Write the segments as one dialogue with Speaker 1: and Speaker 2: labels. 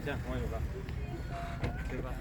Speaker 1: Tiens, ouais, on va. C'est pas.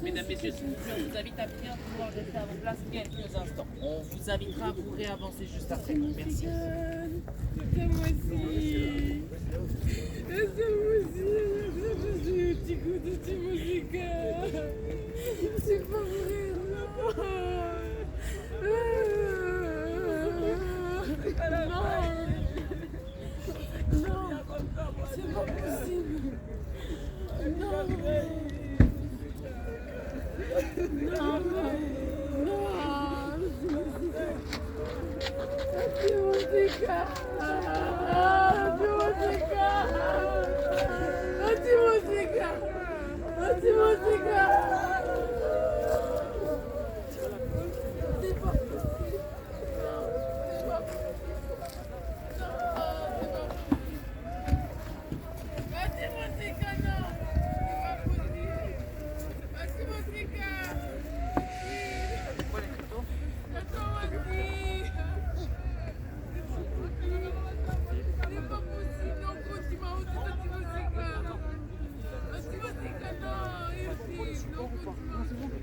Speaker 2: Mesdames, Messieurs, s'il vous plaît, on vous invite à bien pouvoir rester à vos places quelques instants. On vous invitera à vous réavancer juste après. Merci.
Speaker 3: Moi aussi. Petit coup de petite musique. C'est pas vrai, non. Non, c'est pas possible. Non, non, non.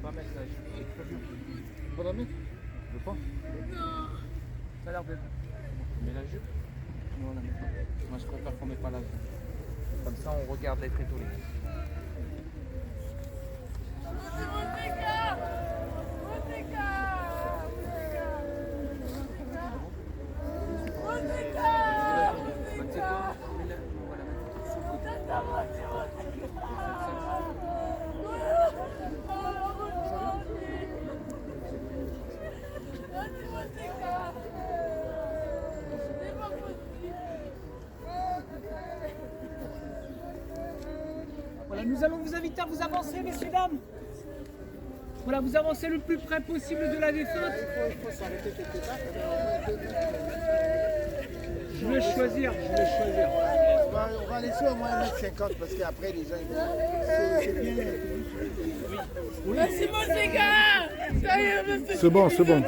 Speaker 1: Pas mettre la jupe. Pas la mettre? Tu veux pas?
Speaker 3: Non.
Speaker 1: Ça a l'air d'être. On met la jupe? Non, on la met pas. Moi je préfère qu'on mette pas la jupe. Comme ça on regarde les tréteaux.
Speaker 4: Voilà, nous allons vous inviter à vous avancer, messieurs, dames. Voilà, vous avancez le plus près possible de la défunte.
Speaker 5: Il faut s'arrêter quelque part.
Speaker 4: Je vais choisir,
Speaker 5: On va laisser au moins 1,50 m parce qu'après les gens ils vont. C'est bien.
Speaker 3: Merci Moseka.
Speaker 6: C'est bon, c'est bon.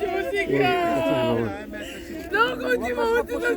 Speaker 3: Non, continue Moseka,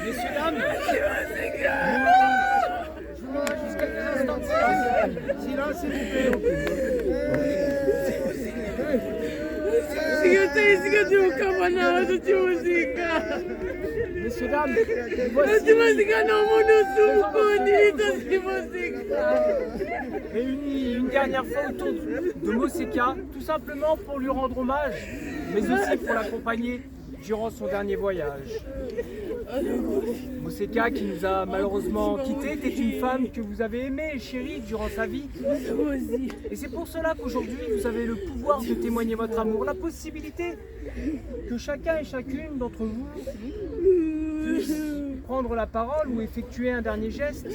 Speaker 4: messieurs, dames.
Speaker 5: Silence, s'il vous plaît.
Speaker 4: Messieurs, dames, voici réunis une dernière fois autour de Moseka, tout simplement pour lui rendre hommage, mais aussi pour l'accompagner durant son dernier voyage. Moseka, qui nous a malheureusement quittés, était une femme que vous avez aimée et chérie durant sa vie. Et c'est pour cela qu'aujourd'hui, vous avez le pouvoir de témoigner votre amour, la possibilité que chacun et chacune d'entre vous puisse prendre la parole ou effectuer un dernier geste.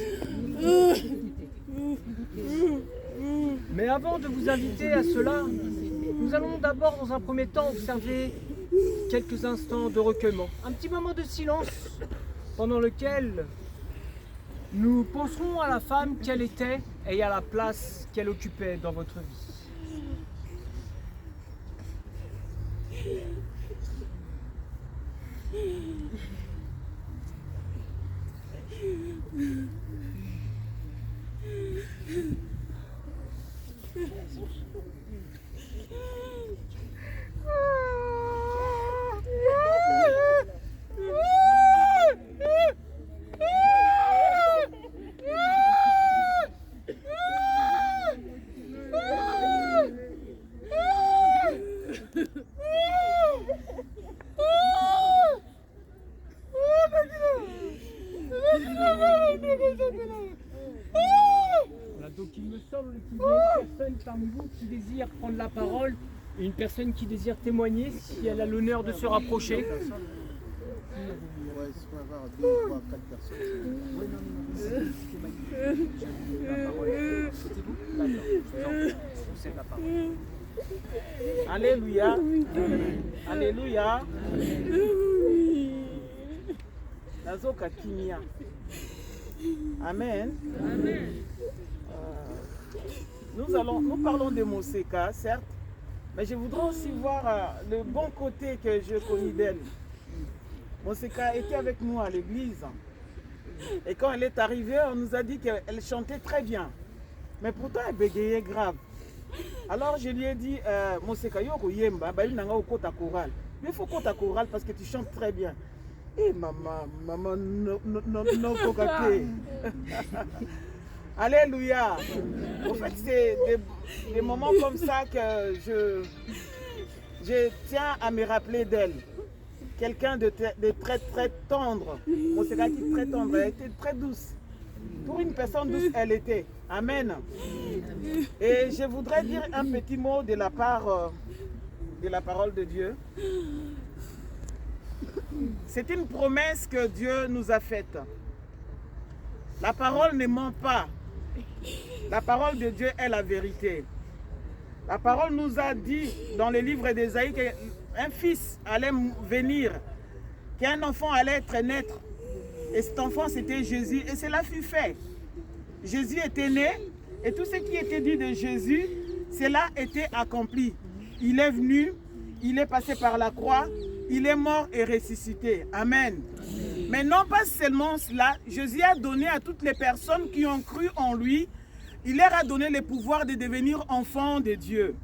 Speaker 4: Mais avant de vous inviter à cela, nous allons d'abord dans un premier temps observer quelques instants de recueillement, un petit moment de silence pendant lequel nous penserons à la femme qu'elle était et à la place qu'elle occupait dans votre vie. Voilà, donc il me semble qu'il y a une personne parmi vous qui désire prendre la parole et une personne qui désire témoigner si elle a l'honneur de se rapprocher.
Speaker 5: Ouais, il faut avoir 2, 3, 4 personnes.
Speaker 7: Alléluia. Alléluia. Nazoka kimia. Amen. Nous parlons de Moseka, certes, mais je voudrais aussi voir le bon côté que je connais d'elle. Moseka était avec nous à l'église. Et quand elle est arrivée, on nous a dit qu'elle chantait très bien. Mais pourtant, elle bégayait grave. Alors je lui ai dit, Moseka, yoko yemba, il nanga au kota chorale. Mais il faut kota chorale parce que tu chantes très bien. Et maman, non, kokake. Alléluia. En fait, c'est des moments comme ça que je tiens à me rappeler d'elle. Quelqu'un de très tendre. Moseka était très tendre, elle était très douce. pour une personne douce, elle était. Amen. Et je voudrais dire un petit mot de la part de la parole de Dieu. C'est une promesse que Dieu nous a faite. La parole ne ment pas. La parole de Dieu est la vérité. La parole nous a dit dans le livre d'Ésaïe qu'un fils allait venir, qu'un enfant allait naître. Et cet enfant, c'était Jésus. Et cela fut fait. Jésus était né et tout ce qui était dit de Jésus, cela était accompli. Il est venu, il est passé par la croix, il est mort et ressuscité. Amen. Mais non pas seulement cela, Jésus a donné à toutes les personnes qui ont cru en lui, il leur a donné le pouvoir de devenir enfants de Dieu.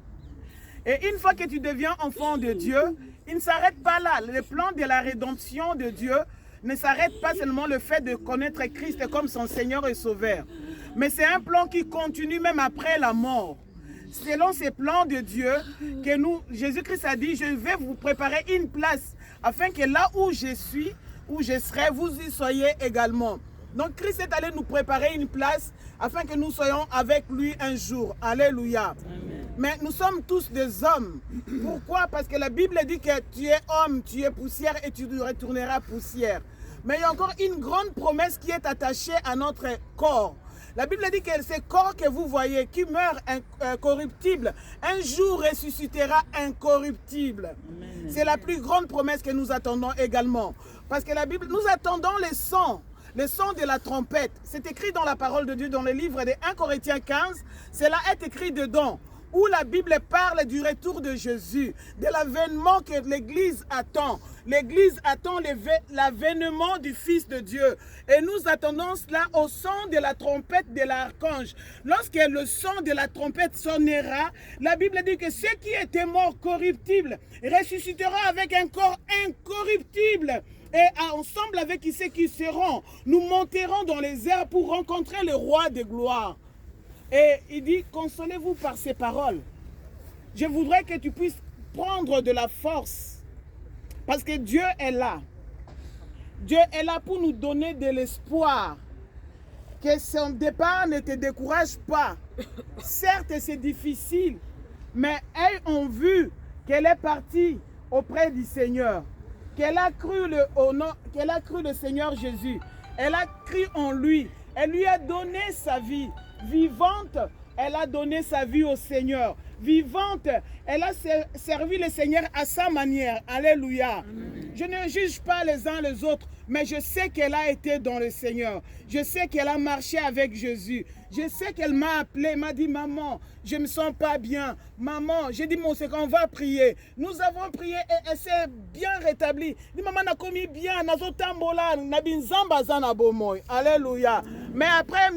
Speaker 7: Et une fois que tu deviens enfant de Dieu, il ne s'arrête pas là. Le plan de la rédemption de Dieu ne s'arrête pas seulement le fait de connaître Christ comme son Seigneur et Sauveur. Mais c'est un plan qui continue même après la mort. Selon ces plans de Dieu, que Jésus-Christ a dit, je vais vous préparer une place, afin que là où je suis, où je serai, vous y soyez également. Donc Christ est allé nous préparer une place, afin que nous soyons avec lui un jour. Alléluia. Amen. Mais nous sommes tous des hommes. Pourquoi? Parce que la Bible dit que tu es homme, tu es poussière et tu retourneras poussière. Mais il y a encore une grande promesse qui est attachée à notre corps. La Bible dit que ce corps que vous voyez, qui meurt incorruptible, un jour ressuscitera incorruptible. C'est la plus grande promesse que nous attendons également. Parce que la Bible, nous attendons le son de la trompette. C'est écrit dans la parole de Dieu, dans le livre de 1 Corinthiens 15. Cela est écrit dedans, où la Bible parle du retour de Jésus, de l'avènement que l'Église attend. L'Église attend l'avènement du Fils de Dieu. Et nous attendons cela au son de la trompette de l'archange. Lorsque le son de la trompette sonnera, la Bible dit que ceux qui étaient morts corruptibles ressusciteront avec un corps incorruptible. Et ensemble avec ceux qui seront, nous monterons dans les airs pour rencontrer le roi de gloire. Et il dit, consolez-vous par ces paroles. Je voudrais que tu puisses prendre de la force. Parce que Dieu est là. Dieu est là pour nous donner de l'espoir. Que son départ ne te décourage pas. Certes, c'est difficile. Mais elles ont vu qu'elle est partie auprès du Seigneur. Qu'elle a cru le Seigneur Jésus. Elle a cru en lui. Elle lui a donné sa vie. Vivante, elle a donné sa vie au Seigneur. Vivante, elle a servi le Seigneur à sa manière. Alléluia. Amen. Je ne juge pas les uns les autres, mais je sais qu'elle a été dans le Seigneur. Je sais qu'elle a marché avec Jésus. Je sais qu'elle m'a appelé, m'a dit, maman, je ne me sens pas bien. Maman, j'ai dit, c'est qu'on va prier. Nous avons prié et elle s'est bien rétablie. Dit, maman, n'a commis bien, n'a zotambola, n'a bin zamba zana bomoy. Alléluia. Mais après, elle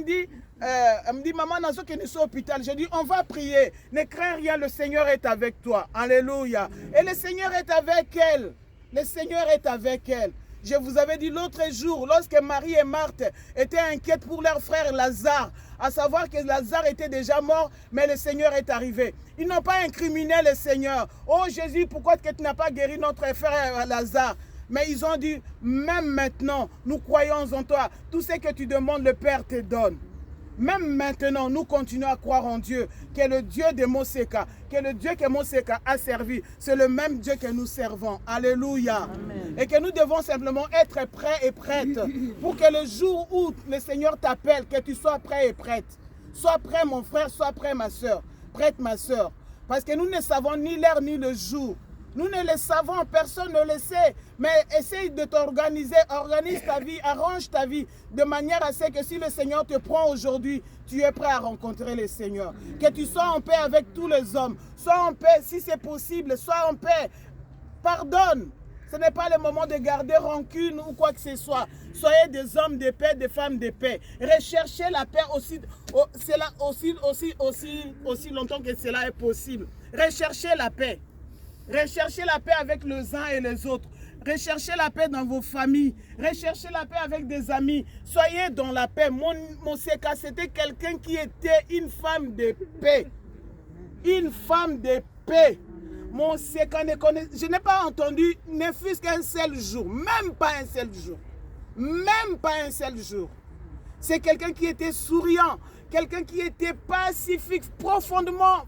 Speaker 7: me dit, maman, n'a qui est au hôpital. Je dis, on va prier. Ne crains rien, le Seigneur est avec toi. Alléluia. Et le Seigneur est avec elle. Le Seigneur est avec elle. Je vous avais dit l'autre jour, lorsque Marie et Marthe étaient inquiètes pour leur frère Lazare, à savoir que Lazare était déjà mort, mais le Seigneur est arrivé. Ils n'ont pas incriminé le Seigneur. Oh Jésus, pourquoi tu n'as pas guéri notre frère Lazare? Mais ils ont dit, même maintenant, nous croyons en toi. Tout ce que tu demandes, le Père te donne. Même maintenant, nous continuons à croire en Dieu, qui est le Dieu de Moseka, qui est le Dieu que Moseka a servi. C'est le même Dieu que nous servons. Alléluia. Amen. Et que nous devons simplement être prêts et prêtes pour que le jour où le Seigneur t'appelle, que tu sois prêt et prête. Sois prêt mon frère, sois prêt ma soeur. Prête ma soeur. Parce que nous ne savons ni l'heure ni le jour. Nous ne le savons, personne ne le sait. Mais essaye de t'organiser, organise ta vie, arrange ta vie de manière à ce que si le Seigneur te prend aujourd'hui, tu es prêt à rencontrer le Seigneur. Que tu sois en paix avec tous les hommes. Sois en paix si c'est possible, sois en paix. Pardonne. Ce n'est pas le moment de garder rancune ou quoi que ce soit. Soyez des hommes de paix, des femmes de paix. Recherchez la paix aussi longtemps que cela est possible. Recherchez la paix. Recherchez la paix avec les uns et les autres. Recherchez la paix dans vos familles. Recherchez la paix avec des amis. Soyez dans la paix. Mon Seka, c'était quelqu'un qui était une femme de paix. Une femme de paix. Mon Seka ne connaît... Je n'ai pas entendu, ne fût-ce qu'un seul jour. Même pas un seul jour. Même pas un seul jour. C'est quelqu'un qui était souriant, quelqu'un qui était pacifique, profondément,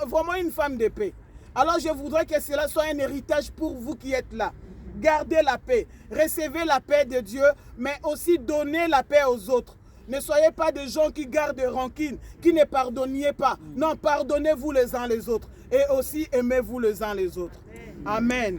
Speaker 7: vraiment une femme de paix. Alors je voudrais que cela soit un héritage pour vous qui êtes là. Gardez la paix, recevez la paix de Dieu, mais aussi donnez la paix aux autres. Ne soyez pas des gens qui gardent rancune, qui ne pardonniez pas. Non, pardonnez-vous les uns les autres et aussi aimez-vous les uns les autres. Amen.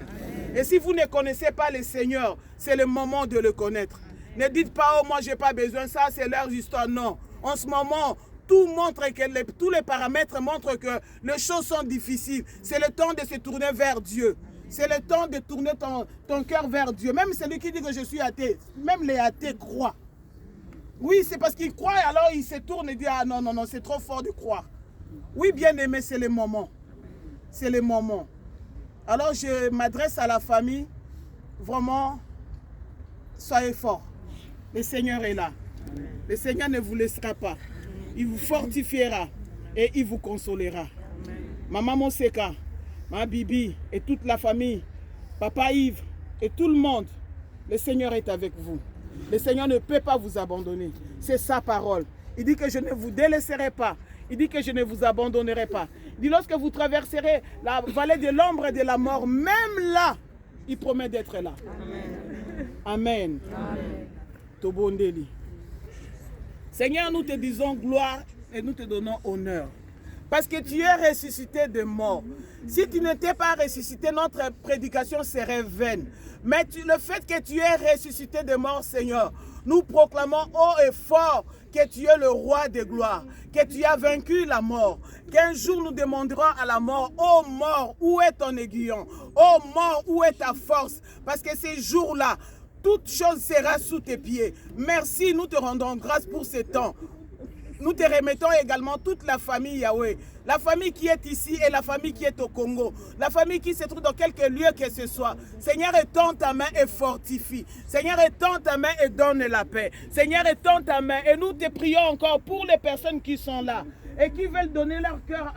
Speaker 7: Et si vous ne connaissez pas le Seigneur, c'est le moment de le connaître. Ne dites pas, oh moi j'ai pas besoin, ça c'est leur histoire. Non, en ce moment, tout montre que tous les paramètres montrent que les choses sont difficiles. C'est le temps de se tourner vers Dieu. C'est le temps de tourner ton cœur vers Dieu. Même celui qui dit que je suis athée, même les athées croient. Oui, c'est parce qu'ils croient, alors ils se tournent et disent, ah non, non, non, c'est trop fort de croire. Oui, bien aimé, c'est le moment. C'est le moment. Alors je m'adresse à la famille, vraiment, soyez forts. Le Seigneur est là. Le Seigneur ne vous laissera pas. Il vous fortifiera et il vous consolera. Maman Monseka, ma Bibi et toute la famille, Papa Yves et tout le monde, le Seigneur est avec vous. Le Seigneur ne peut pas vous abandonner. C'est sa parole. Il dit que je ne vous délaisserai pas. Il dit que je ne vous abandonnerai pas. Il dit lorsque vous traverserez la vallée de l'ombre et de la mort, même là, il promet d'être là. Amen. Amen. Tobondeli. Seigneur, nous te disons gloire et nous te donnons honneur. Parce que tu es ressuscité de mort. Si tu n'étais pas ressuscité, notre prédication serait vaine. Mais le fait que tu es ressuscité de mort, Seigneur, nous proclamons haut et fort que tu es le roi de gloire, que tu as vaincu la mort, qu'un jour nous demanderons à la mort, ô mort, où est ton aiguillon? Ô mort, où est ta force? Parce que ces jours-là, toute chose sera sous tes pieds. Merci, nous te rendons grâce pour ce temps. Nous te remettons également toute la famille Yahweh, la famille qui est ici et la famille qui est au Congo, la famille qui se trouve dans quelque lieu que ce soit. Seigneur, étends ta main et fortifie. Seigneur, étends ta main et donne la paix. Seigneur, étends ta main et nous te prions encore pour les personnes qui sont là et qui veulent donner leur cœur,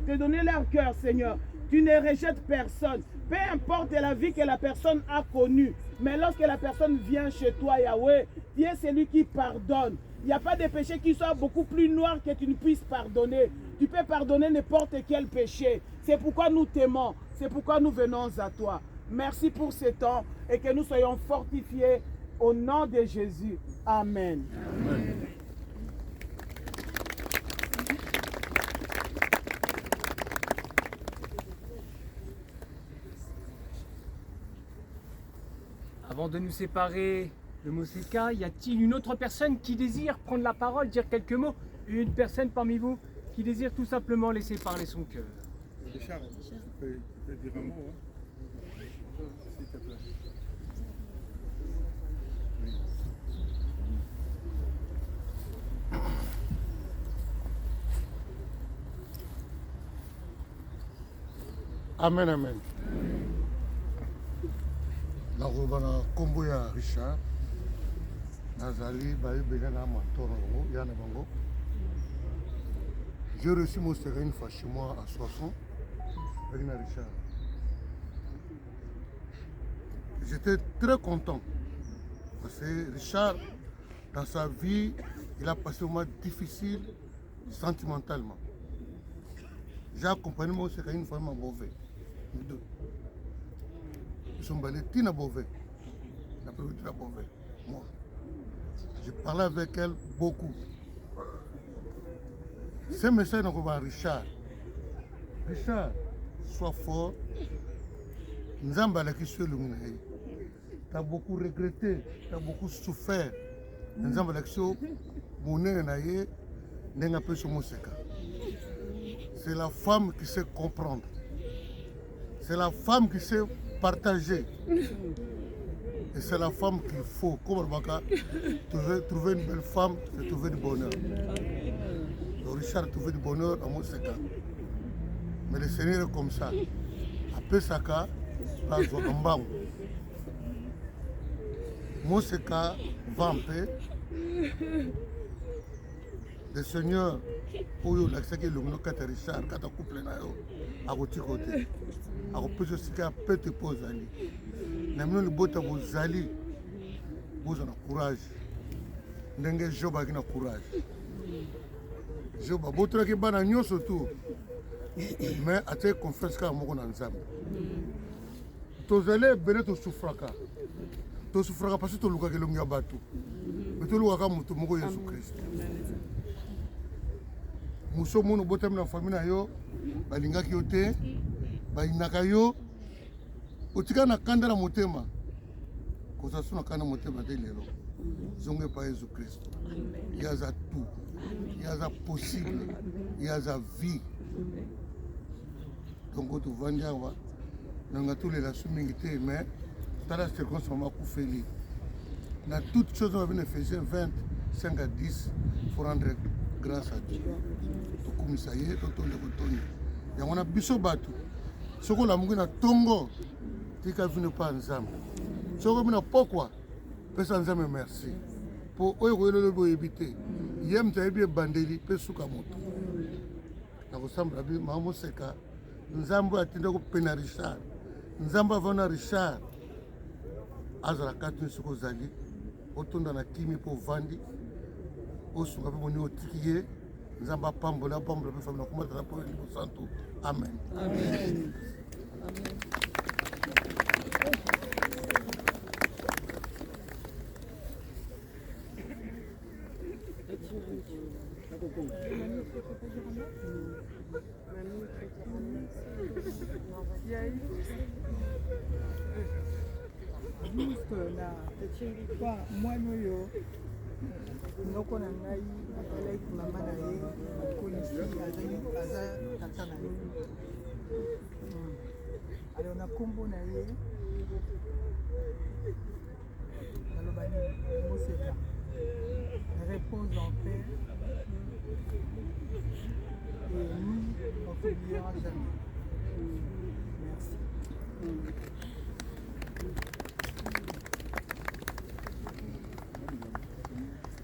Speaker 7: te donner leur cœur, Seigneur. Tu ne rejettes personne. Peu importe la vie que la personne a connue, mais lorsque la personne vient chez toi, Yahweh, tu es celui qui pardonne. Il n'y a pas de péché qui soit beaucoup plus noir que tu ne puisses pardonner. Tu peux pardonner n'importe quel péché. C'est pourquoi nous t'aimons. C'est pourquoi nous venons à toi. Merci pour ce temps et que nous soyons fortifiés au nom de Jésus. Amen. Amen.
Speaker 4: Avant de nous séparer de Monseka, y a-t-il une autre personne qui désire prendre la parole, dire quelques mots? Une personne parmi vous qui désire tout simplement laisser parler son cœur.
Speaker 5: Richard, tu peux dire un mot, hein? S'il te plaît.
Speaker 6: Amen, amen. Nakobana kombo ya Richard nazali bayebele na matoro yana bango. J'ai reçu mon Seigneur une fois chez moi à Soissons avec Richard. J'étais très content parce que Richard, dans sa vie, il a passé un moment difficile sentimentalement. J'ai accompagné mon Seigneur une fois à Beauvais. Nous deux. Ils sont allés à Beauvais. Moi. J'ai parlé avec elle beaucoup. Ce message est à Richard. Richard, sois fort. Nous avons tu as beaucoup regretté, tu as beaucoup souffert. Nous avons c'est la femme qui sait comprendre. C'est la femme qui sait partager. Et c'est la femme qu'il faut. Comme trouver une belle femme, c'est trouver du bonheur. Donc Richard a trouvé du bonheur à Monseka. Mais le Seigneur est comme ça. Après Saka, pas Zogambango. Monseka va en paix. Le Seigneur, pour vous, l'accepter le nom de Richard, quand tu couple à votre côté. À votre côté, peut te poser ali. Nous le botte à vos alliés. Vous en courage. ndenge Job aki na courage. Job abotelaki bana nyonso tu mais atiaki confiance kaka moko na Nzambe. Tozali ebele tosufraka parce que tolukaka elongi ya bato me tolukaka moto moko Yesu Kristo. Moso mono botami na famille na yo balingaki yo te bayinaka yo otika na kanda na motema kosasu na kanda motema te lelo zonge pa Yesu Kristo. Yaza tout, yaza possible, yaza vie. Donc tu vandi awa nanga tous les la mingi mais dans la circonstance makufeli na toute chose on va Ephésiens 20 5 à 10 faut rendre grâce à Dieu. Tukumisa ye totonde kotoni yango na biso bato soko la mungu na tongo tika vino pa Nzambe soko bina pokwa pesa Nzambe merci pour oyo koyelo bo ebité yem tayebi bandeli pesuka moto na kosambra bi mamo seka Nzambe atinde ko pena Richard Nzambe avana Richard azala katu soko zali otonda na kimi po vandi osunga pe moni otikiye Nzambe pambola pe famille na komata na po libo santo amen amen amen.
Speaker 8: kwa mwana oyo ndoko na ngai atalaki mama na ye akolisi aza tata na ye alors na kombo na ye naloba nini Moseka repose en paix et nous on t'oubliera jamais. Merci.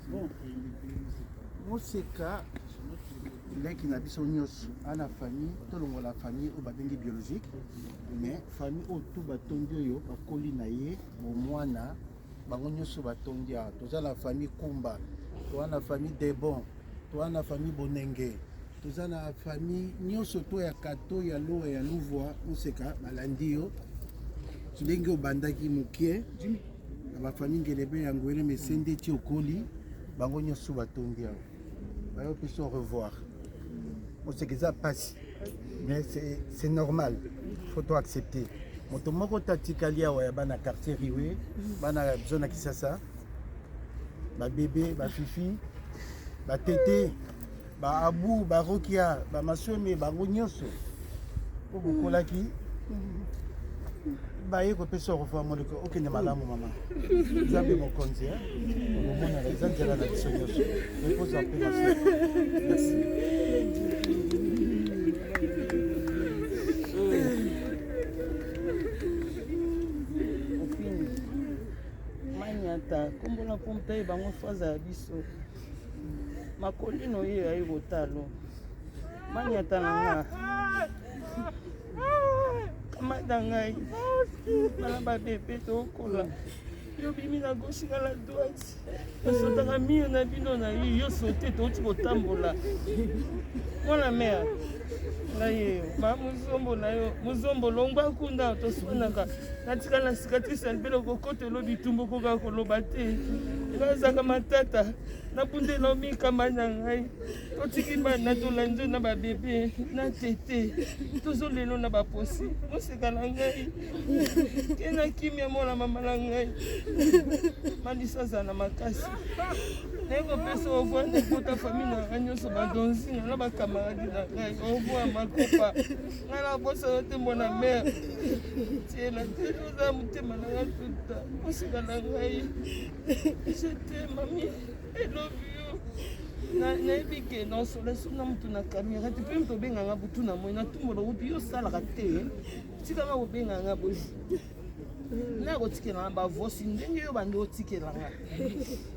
Speaker 5: Bon, Moseka leki na biso nyonso ana famille tolongo la famille o babengi biologique mais famille o tout batondi oyo bakoli na ye bomwana bango nyonso batondi a toza la famille Kumba toza na famille Debon toza na famille Bonenge toza na famille nyonso to ya Kato ya Loa ya Louvois Moseka balandi yo ndenge obandaki mokie na ba famille Ngelebe ya Ngwele Mesende ti okoli bango nyonso batondi a bayo peso au revoir. Moseka eza pasi mais c'est normal, faut to accepter. Moto moko tatikali awa ya bana quartier Riwe bana zone ya Kisasa ba bébé ba fifi ba tété ba abu ba rokia ba masome bango nyonso po bokolaki baye ko peso au revoir moleko okende malamu mama Nzambe mokonzi omona la nzela na biso nyonso repose en paix ma sœur. Merci.
Speaker 7: Maniata kombola pompe bango faza ya biso makolino ye ayi kotalo maniata na nga kamata ngai bana babebe tokola yo bimi na gauche na la droite osotaka mire na bino na yo yo sote touti kotambola mwana mère naye ba muzombo na yo muzombo longwa kunda toswanaka natika na cicatrice ya libelo kokotelo bitumbu koka koloba te nazaka matata nabundela omikamba na ngai totiki bana tolanzo na babebe na tete tozo lelo na baposi Moseka na ngai kena kimia mona mama na ngai malisa zana makasi nengo peso ovwa nekota famille na ngai nyonso badonzinga na bakamaradi na ngai ovwa makopa ngai na bosa yo te mona mère tiela te oza motema na ngai tuta Moseka na ngai je t'aime mami I love you nayebi ke naosola so na mutu na caméra te mpe mutu obenganga butu na moi natumbola obi osalaka te tikanga kobenganga boye nakotikelanga bavosi ndenge yo bande otikelanga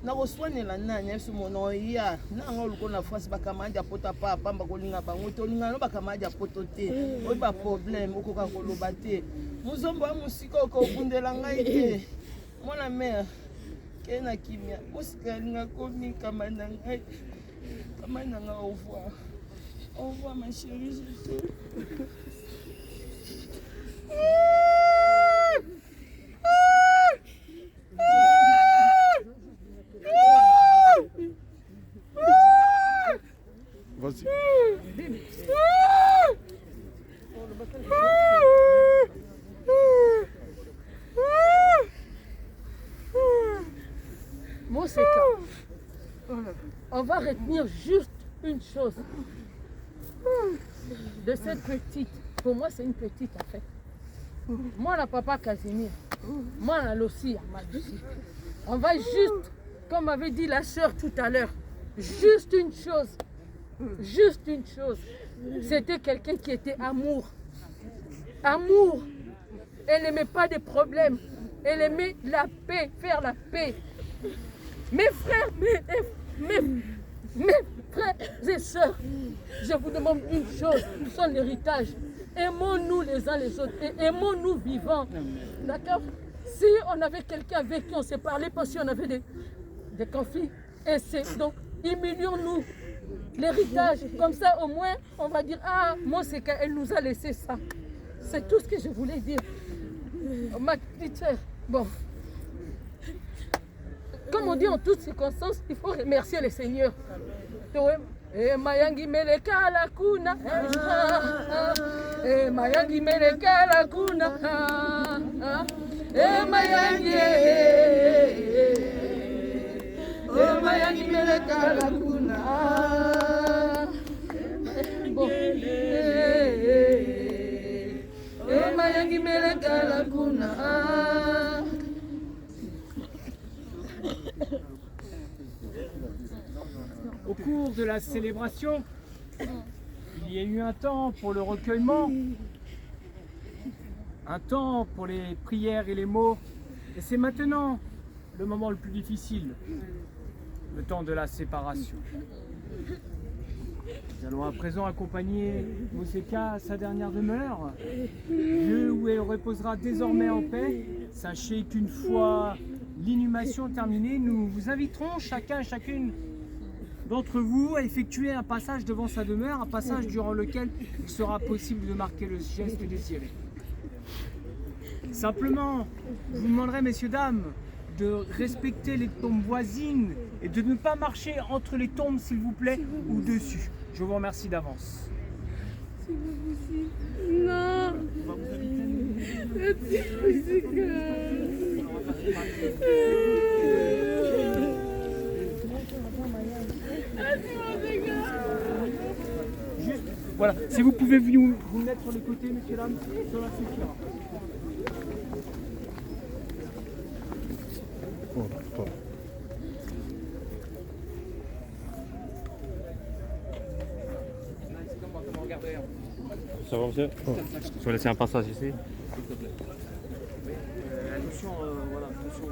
Speaker 7: nakoswanela nani biso mona oya nanga oluko na France bakamadi ya poto pa pamba kolinga bango te olingana no bakamadi ya poto te oyo baproblème okoka koloba te muzombo ya mosika okobundela ngai te mwana mère ke na kimia mosika alinga komi kama na ngai kama na nga au revoir ma chérie je t'aime.
Speaker 6: Vas-y.
Speaker 3: Moseka, on va retenir juste une chose de cette petite. Pour moi, c'est une petite en fait. Moi, la papa Casimir, moi, la Lossi, on va juste, comme avait dit la sœur tout à l'heure, juste une chose. Juste une chose. C'était quelqu'un qui était amour. Amour. Elle n'aimait pas des problèmes. Elle aimait la paix, faire la paix. Mes frères, mes frères et sœurs, je vous demande une chose, son héritage. Aimons-nous les uns les autres et aimons-nous vivants. D'accord? Si on avait quelqu'un avec qui on s'est parlé, parce qu'on avait des conflits, et c'est donc humilions-nous. L'héritage, comme ça au moins on va dire ah Moseka elle nous a laissé ça. C'est tout ce que je voulais dire. Ma petite sœur, bon. Comme on dit en toutes circonstances, il faut remercier le Seigneur. E mayangi meleka la kuna, e mayangi meleka la kuna, e mayangi, e mayangi meleka la kuna. Bon, e mayangi meleka la kuna.
Speaker 4: Au cours de la célébration, il y a eu un temps pour le recueillement, un temps pour les prières et les mots, et c'est maintenant le moment le plus difficile, le temps de la séparation. Nous allons à présent accompagner Moseka à sa dernière demeure, lieu où elle reposera désormais en paix. Sachez qu'une fois l'inhumation terminée, nous vous inviterons chacun et chacune d'entre vous à effectuer un passage devant sa demeure, un passage durant lequel il sera possible de marquer le geste désiré. Simplement, je vous demanderai, messieurs, dames, de respecter les tombes voisines et de ne pas marcher entre les tombes, s'il vous plaît, ou dessus. Je vous remercie d'avance.
Speaker 3: C'est pas possible. Non.
Speaker 4: Juste, voilà, si vous pouvez vous mettre sur les côtés, messieurs, dames, cela suffira.
Speaker 9: Ça va, monsieur? Je vais laisser un passage ici.
Speaker 4: Attention, voilà, attention.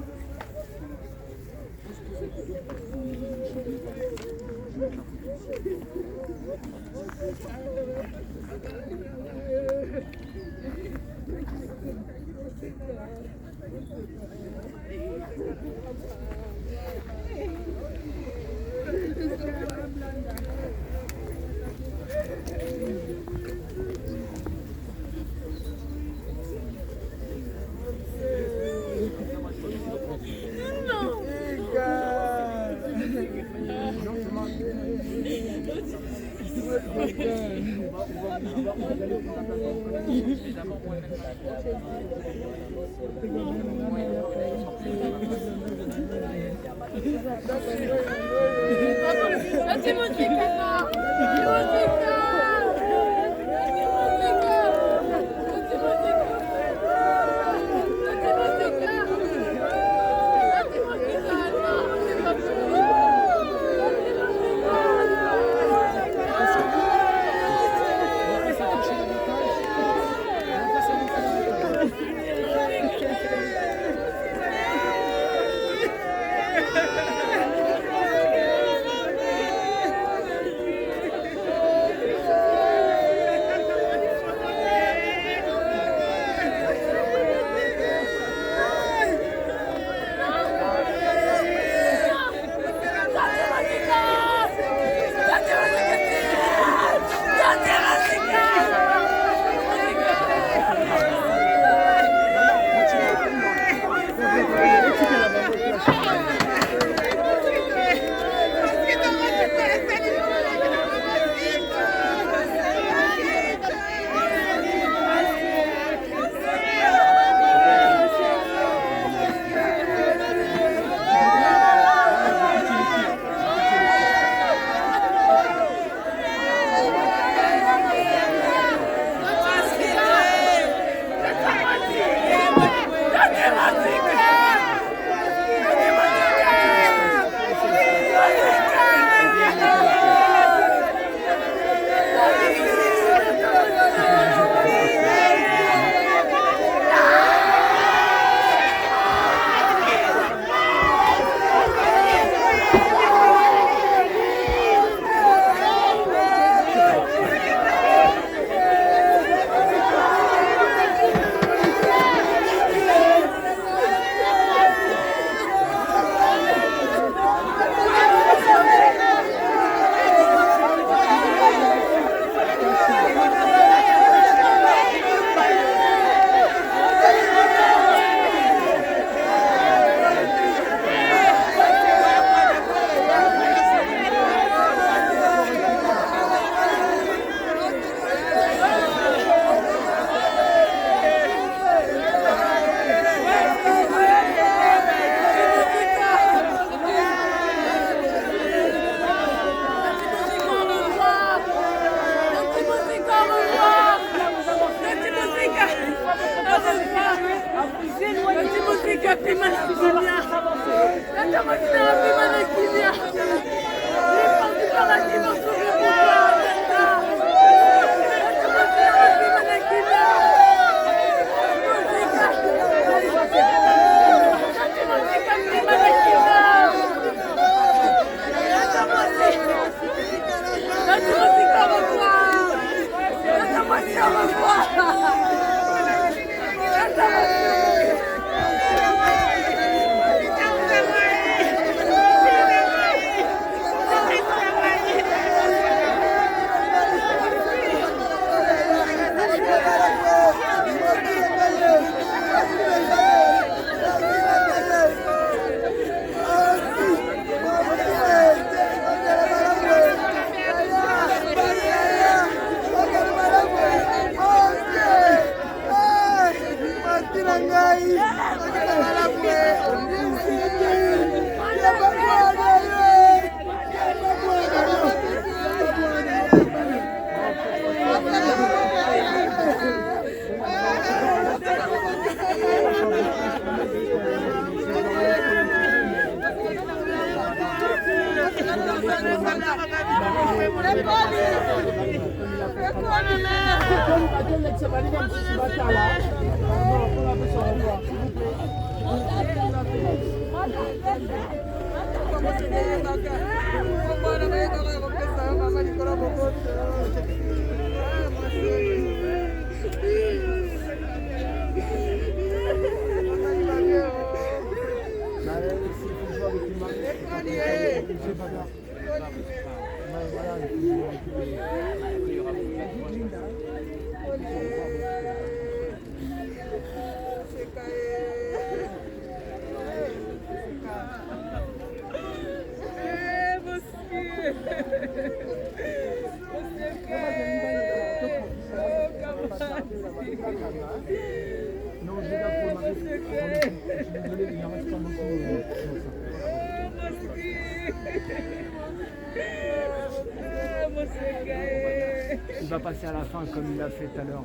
Speaker 4: Il va passer à la fin comme il l'a fait tout à l'heure,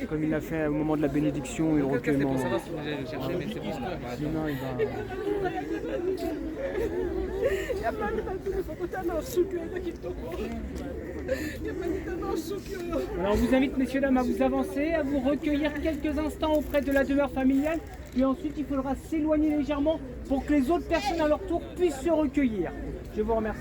Speaker 4: comme il l'a fait au moment de la bénédiction et le recueillement.
Speaker 1: C'est pour savoir si vous allez le chercher, mais c'est bon. Là.
Speaker 4: Sinon, il va... Alors, on vous invite, messieurs, dames, à vous avancer, à vous recueillir quelques instants auprès de la demeure familiale. Et ensuite, il faudra s'éloigner légèrement pour que les autres personnes à leur tour puissent se recueillir. Je vous remercie.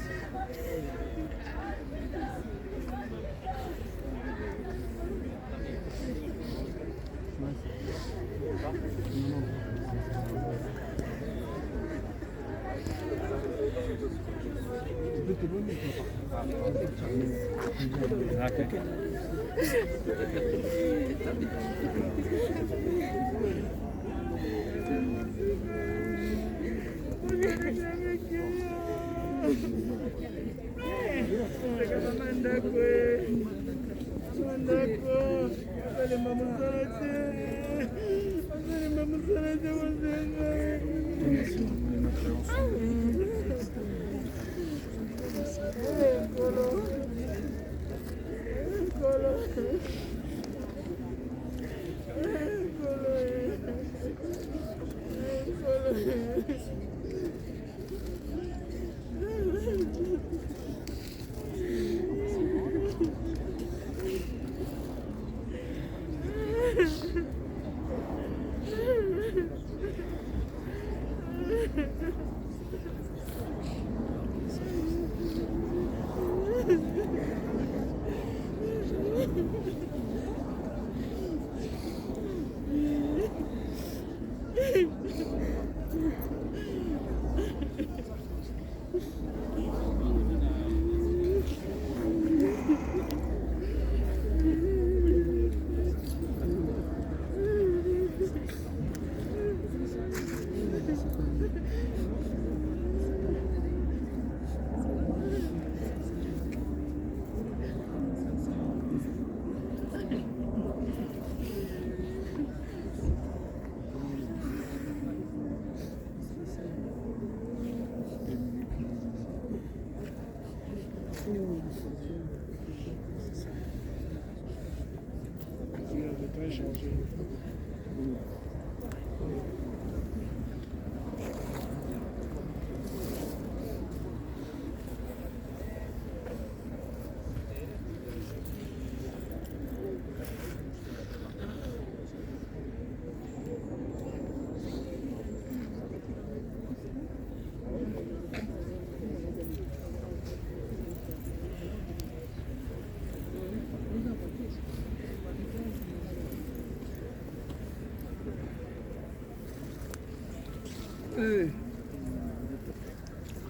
Speaker 1: Vous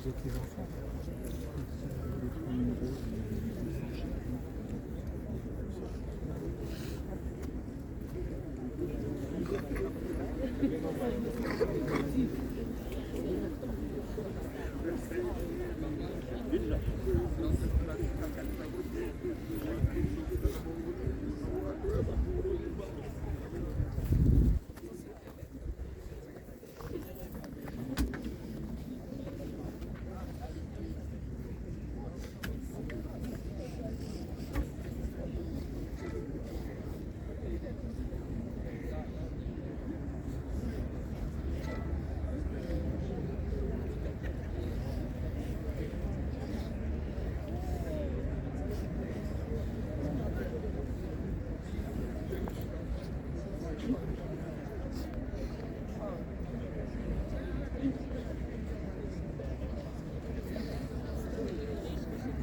Speaker 1: êtes les enfants.